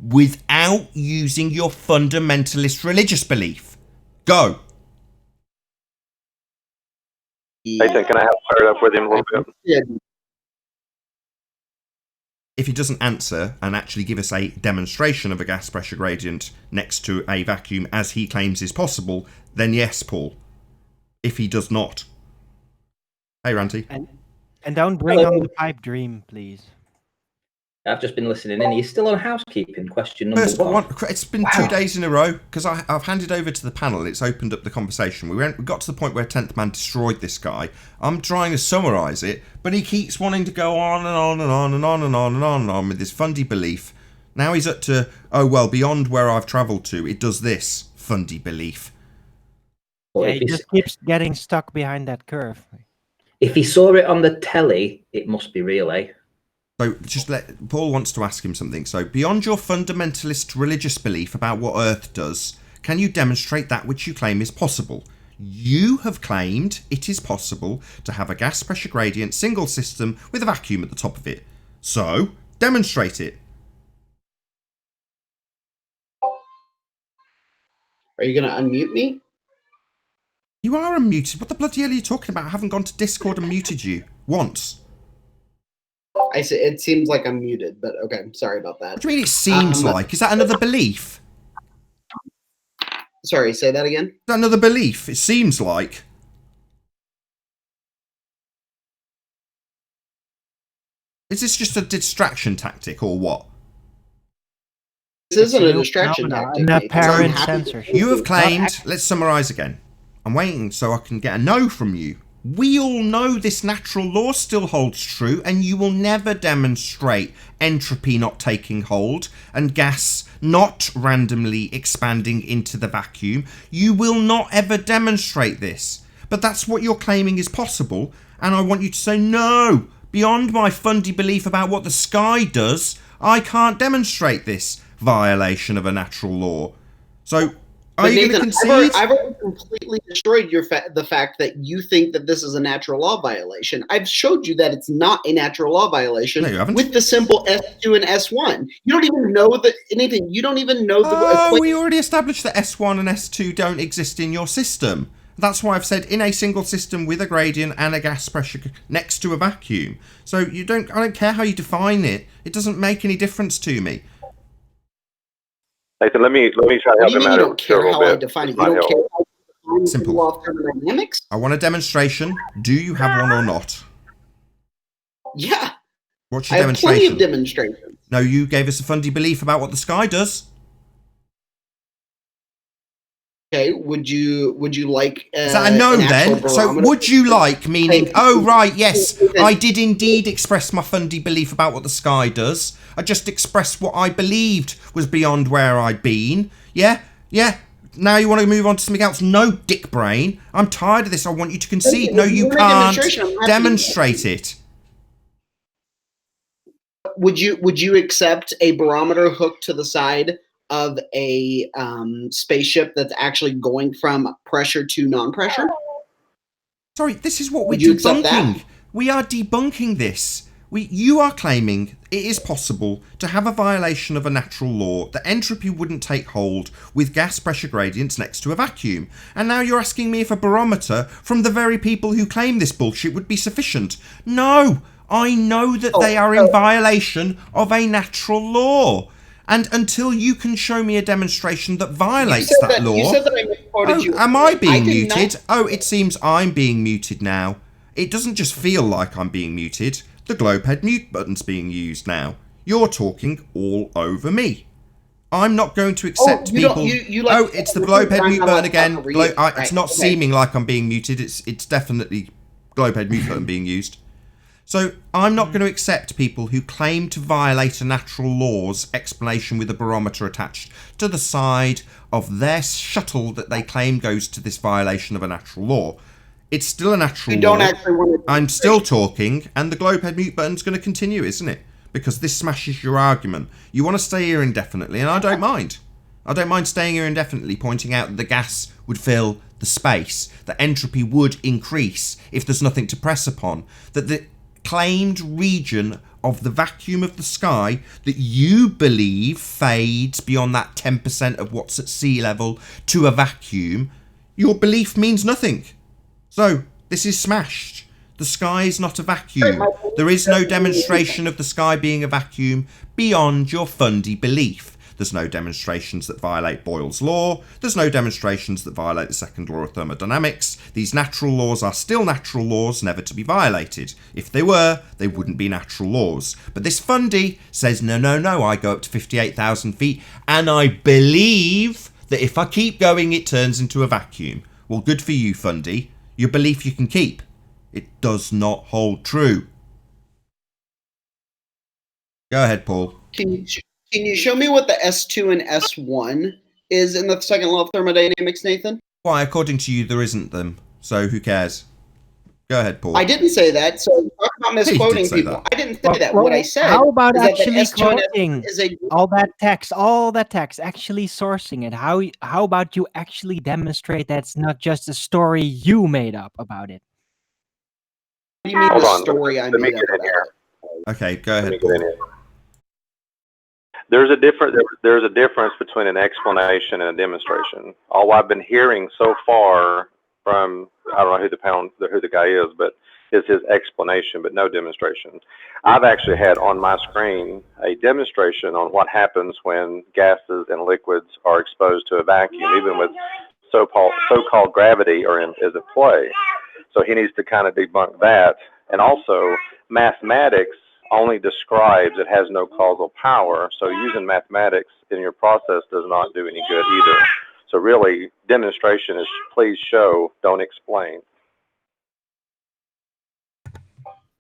Without using your fundamentalist religious belief. Go. Nathan, can I have fired up with him a little bit? Yeah. If he doesn't answer and actually give us a demonstration of a gas pressure gradient next to a vacuum as he claims is possible, then yes, Paul. If he does not. Hey, Ranty. And don't bring on the pipe dream, please. I've just been listening in. You're still on housekeeping, question number one. It's been 2 days in a row, because I've handed over to the panel. It's opened up the conversation. We got to the point where 10th Man destroyed this guy. I'm trying to summarise it, but he keeps wanting to go on and on and on and on and on and on and on with this fundy belief. Now he's up to, beyond where I've travelled to, it does this fundy belief. Yeah, he just keeps getting stuck behind that curve. If he saw it on the telly, it must be real, eh? So Paul wants to ask him something. So beyond your fundamentalist religious belief about what Earth does, can you demonstrate that which you claim is possible? You have claimed it is possible to have a gas pressure gradient single system with a vacuum at the top of it. So demonstrate it. Are you going to unmute me? You are unmuted. What the bloody hell are you talking about? I haven't gone to Discord and muted you once. I say it seems like I'm muted, but okay, sorry about that. What do you mean it seems like? Is that another belief? Sorry, say that again? Is that another belief? It seems like. Is this just a distraction tactic or what? This isn't a distraction tactic. An apparent censorship. You have claimed, let's summarise again. I'm waiting so I can get a no from you. We all know this natural law still holds true, and you will never demonstrate entropy not taking hold and gas not randomly expanding into the vacuum. You will not ever demonstrate this. But that's what you're claiming is possible, and I want you to say, no, beyond my fundy belief about what the sky does, I can't demonstrate this violation of a natural law. So, are you going to concede? I've already completely destroyed the fact that you think that this is a natural law violation. I've showed you that it's not a natural law violation. No, you haven't. With the simple S2 and S1. You don't even know anything. You don't even know the equation. We already established that S1 and S2 don't exist in your system. That's why I've said in a single system with a gradient and a gas pressure next to a vacuum. So I don't care how you define it. It doesn't make any difference to me. Nathan, let me try to help him out. You don't care how I define it. You don't care how I define Simple. the law of thermodynamics? I want a demonstration. Do you have one or not? Yeah. What's your demonstration? I have plenty of demonstrations. No, you gave us a fundy belief about what the sky does. Okay, would you like is that a no then? So would you like, meaning, oh right, yes, I did indeed express my fundy belief about what the sky does. I just expressed what I believed was beyond where I'd been. Yeah? Now you want to move on to something else? No, dick brain. I'm tired of this. I want you to concede. No, you can't demonstrate it. Would you accept a barometer hooked to the side of a spaceship that's actually going from pressure to non-pressure? Sorry, this is what we're debunking. We are debunking this. You are claiming it is possible to have a violation of a natural law that entropy wouldn't take hold with gas pressure gradients next to a vacuum. And now you're asking me if a barometer from the very people who claim this bullshit would be sufficient. No, I know that they are in violation of a natural law. And until you can show me a demonstration that violates that law... You said that I misquoted you. Am I being muted? Oh, it seems I'm being muted now. It doesn't just feel like I'm being muted. The globe head mute button's being used now. You're talking all over me. I'm not going to accept people... it's the globe head mute button again. It's not seeming like I'm being muted. It's definitely globe head mute button being used. So I'm not going to accept people who claim to violate a natural law's explanation with a barometer attached to the side of their shuttle that they claim goes to this violation of a natural law. It's still a natural law. I'm still talking, and the globe head mute button's going to continue, isn't it? Because this smashes your argument. You want to stay here indefinitely, and I don't mind. I don't mind staying here indefinitely, pointing out that the gas would fill the space, that entropy would increase if there's nothing to press upon, that the claimed region of the vacuum of the sky that you believe fades beyond that 10% of what's at sea level to a vacuum, your belief means nothing. So, this is smashed. The sky is not a vacuum. There is no demonstration of the sky being a vacuum beyond your fundy belief. There's no demonstrations that violate Boyle's law. There's no demonstrations that violate the second law of thermodynamics. These natural laws are still natural laws, never to be violated. If they were, they wouldn't be natural laws. But this fundy says, no, I go up to 58,000 feet, and I believe that if I keep going, it turns into a vacuum. Well, good for you, fundy. Your belief you can keep. It does not hold true. Go ahead, Paul. Can you show me what the S2 and S1 is in the second law of thermodynamics, Nathan? Why, according to you, there isn't them. So who cares? Go ahead, Paul. I didn't say that. So talk about misquoting people. I didn't say that. Well, what I said. How about is actually quoting all that text, actually sourcing it? How about you actually demonstrate that's not just a story you made up about it? What do you mean the story I made up about it? Okay, go ahead, Paul. There's a difference between an explanation and a demonstration. All I've been hearing so far from, I don't know who the guy is, but is his explanation, but no demonstration. I've actually had on my screen a demonstration on what happens when gases and liquids are exposed to a vacuum, even with so-called gravity is at play. So he needs to kind of debunk that. And also, mathematics only describes, it has no causal power. So using mathematics in your process does not do any good either. So really, demonstration is please show, don't explain.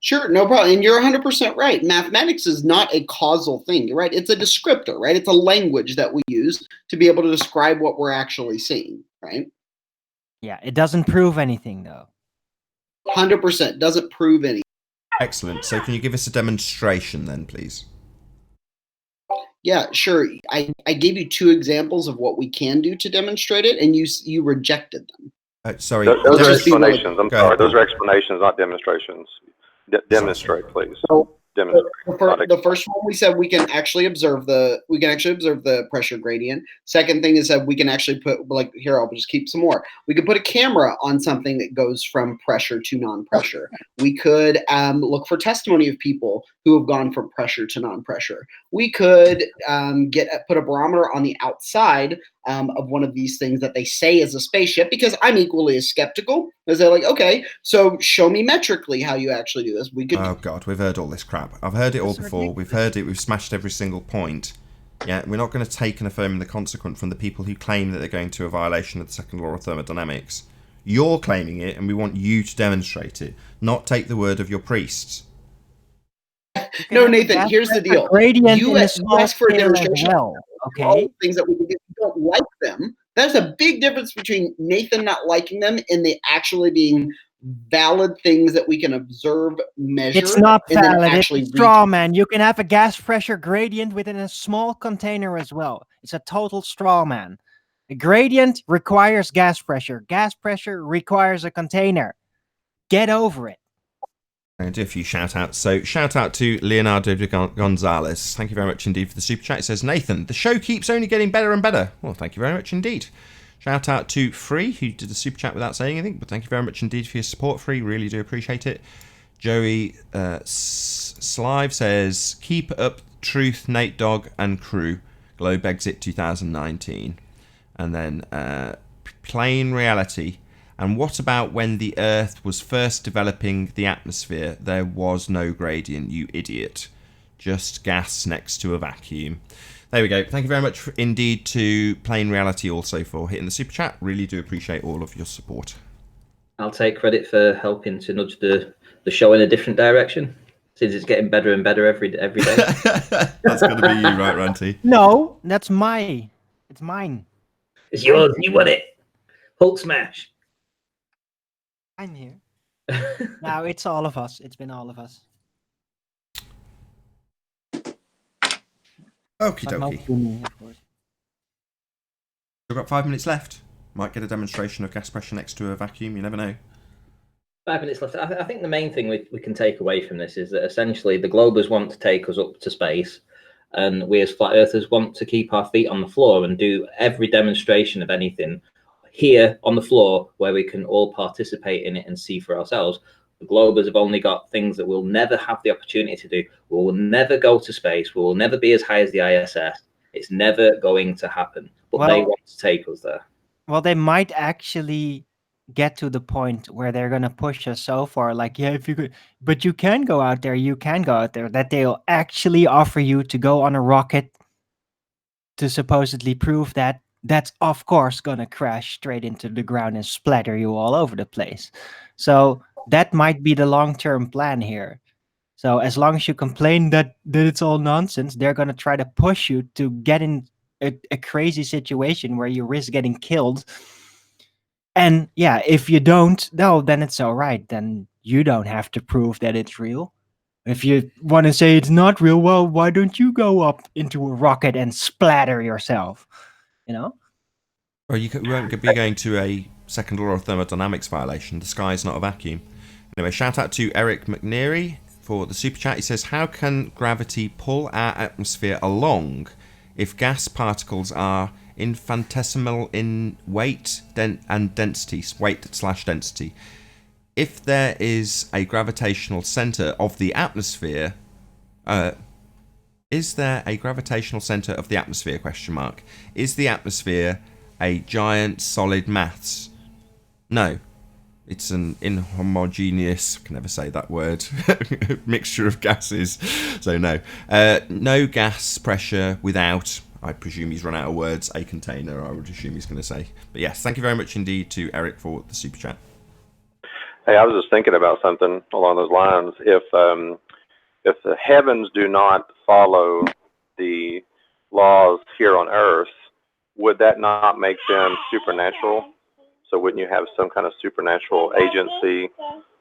Sure, no problem. And you're 100% right. Mathematics is not a causal thing, right? It's a descriptor, right? It's a language that we use to be able to describe what we're actually seeing, right? Yeah, it doesn't prove anything, though. 100% doesn't prove anything. Excellent. So can you give us a demonstration then, please? Yeah, sure. I gave you 2 examples of what we can do to demonstrate it, and you rejected them. Sorry. Those are Just be like- explanations. I'm Go sorry. ahead, Those Paul. are explanations, not demonstrations. Demonstrate, please. So Demonstrate. the first one we said we can actually observe the pressure gradient. Second thing is that we can actually put, like, here, I'll just keep some more. We could put a camera on something that goes from pressure to non-pressure. We could look for testimony of people who have gone from pressure to non-pressure. We could put a barometer on the outside of one of these things that they say is a spaceship, because I'm equally as skeptical as they're like, okay, so show me metrically how you actually do this. We could. Oh God, we've heard all this crap. I've heard it all before. We've heard it. We've smashed every single point. Yeah, we're not going to take and affirm the consequent from the people who claim that they're going to a violation of the second law of thermodynamics. You're claiming it, and we want you to demonstrate it, not take the word of your priests. No, Nathan, here's the deal. Gradient You in a ask small for a scale as demonstration. well. All Okay. the things that we don't like them. There's a big difference between Nathan not liking them and they actually being valid things that we can observe, measure. It's not and then valid. It's actually a straw man. You can have a gas pressure gradient within a small container as well. It's a total straw man. A gradient requires gas pressure. Gas pressure requires a container. Get over it. I'm going to do a few shout outs. So, shout out to Leonardo de Gonzalez. Thank you very much indeed for the super chat. It says, Nathan, the show keeps only getting better and better. Well, thank you very much indeed. Shout out to Free, who did the super chat without saying anything, but thank you very much indeed for your support, Free. Really do appreciate it. Joey Slive says, keep up truth, Nate Dogg and crew. Globe Exit 2019. And then Plain Reality. And what about when the Earth was first developing the atmosphere? There was no gradient, you idiot. Just gas next to a vacuum. There we go. Thank you very much indeed to Plain Reality also for hitting the super chat. Really do appreciate all of your support. I'll take credit for helping to nudge the show in a different direction, since it's getting better and better every day. That's going to be you, right, Ranty? No, that's it's mine. It's yours. You won it. Hulk smash. I'm here. Now it's all of us. It's been all of us. Okie But dokie. mostly me, of course. We've got 5 minutes left. Might get a demonstration of gas pressure next to a vacuum. You never know. 5 minutes left. I think the main thing we can take away from this is that essentially the globers want to take us up to space, and we as flat earthers want to keep our feet on the floor and do every demonstration of anything here on the floor where we can all participate in it and see for ourselves. The globers have only got things that we'll never have the opportunity to do. We will never go to space. We will never be as high as the ISS. It's never going to happen. But they want to take us there. Well, they might actually get to the point where they're going to push us so far, like, yeah, if you could, but you can go out there, that they'll actually offer you to go on a rocket to supposedly prove that that's of course going to crash straight into the ground and splatter you all over the place. So that might be the long-term plan here. So as long as you complain that it's all nonsense, they're going to try to push you to get in a crazy situation where you risk getting killed. And yeah, if you don't, no, then it's all right. Then you don't have to prove that it's real. If you want to say it's not real, well, why don't you go up into a rocket and splatter yourself? You know? Or you won't be going to a second law of thermodynamics violation. The sky is not a vacuum. Anyway, shout out to Eric McNeary for the super chat. He says, how can gravity pull our atmosphere along if gas particles are infinitesimal in weight and density, weight/density? If there is a gravitational center of the atmosphere, is there a gravitational center of the atmosphere, ? Is the atmosphere a giant solid mass? No. It's an inhomogeneous, I can never say that word, mixture of gases. So no. No gas pressure without, I presume he's run out of words, a container, I would assume he's going to say. But yes, thank you very much indeed to Eric for the super chat. Hey, I was just thinking about something along those lines. If the heavens do not follow the laws here on Earth, would that not make them supernatural? So wouldn't you have some kind of supernatural agency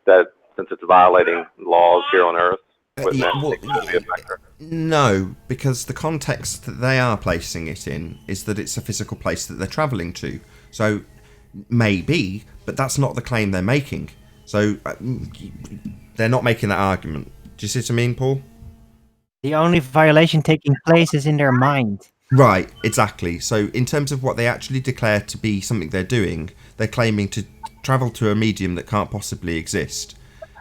that, since it's violating laws here on Earth, wouldn't that be a factor? No, because the context that they are placing it in is that it's a physical place that they're travelling to. So maybe, but that's not the claim they're making. So they're not making that argument. Do you see what I mean, Paul? The only violation taking place is in their mind. Right, exactly. So in terms of what they actually declare to be something they're doing, they're claiming to travel to a medium that can't possibly exist.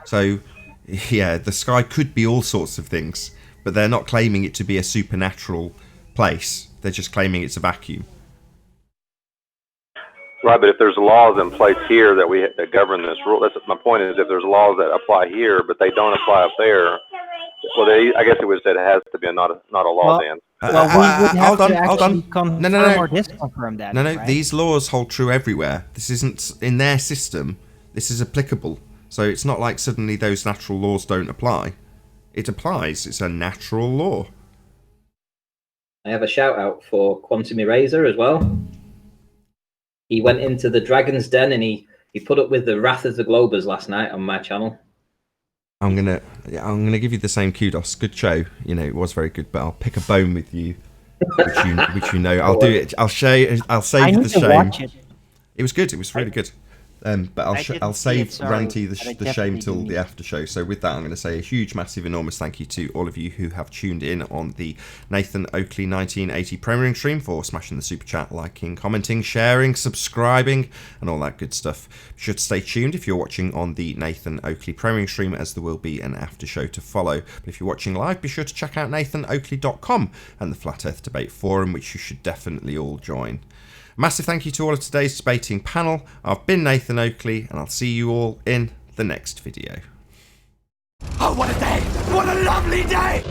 So, yeah, the sky could be all sorts of things, but they're not claiming it to be a supernatural place. They're just claiming it's a vacuum. Right, but if there's laws in place here that govern this rule, that's my point. Is if there's laws that apply here, but they don't apply up there, well, I guess it would say it has to be not a law then. Well, we would have to hold on. actually confirm or disconfirm that. No, right? these laws hold true everywhere. This isn't in their system. This is applicable. So it's not like suddenly those natural laws don't apply. It applies. It's a natural law. I have a shout out for Quantum Eraser as well. He went into the Dragon's Den and he put up with the Wrath of the Globers last night on my channel. I'm gonna give you the same kudos. Good show. You know, it was very good, but I'll pick a bone with you, which you know. I'll do it. I'll save the shame. Watch it. It was good. It was really good. But I'll save Ranty the shame till the after show. So with that, I'm going to say a huge, massive, enormous thank you to all of you who have tuned in on the Nathan Oakley 1980 premiering stream, for smashing the super chat, liking, commenting, sharing, subscribing, and all that good stuff. Be sure to stay tuned if you're watching on the Nathan Oakley premiering stream, as there will be an after show to follow. But if you're watching live, be sure to check out nathanoakley.com and the Flat Earth Debate Forum, which you should definitely all join. Massive thank you to all of today's debating panel. I've been Nathan Oakley, and I'll see you all in the next video. Oh, what a day! What a lovely day!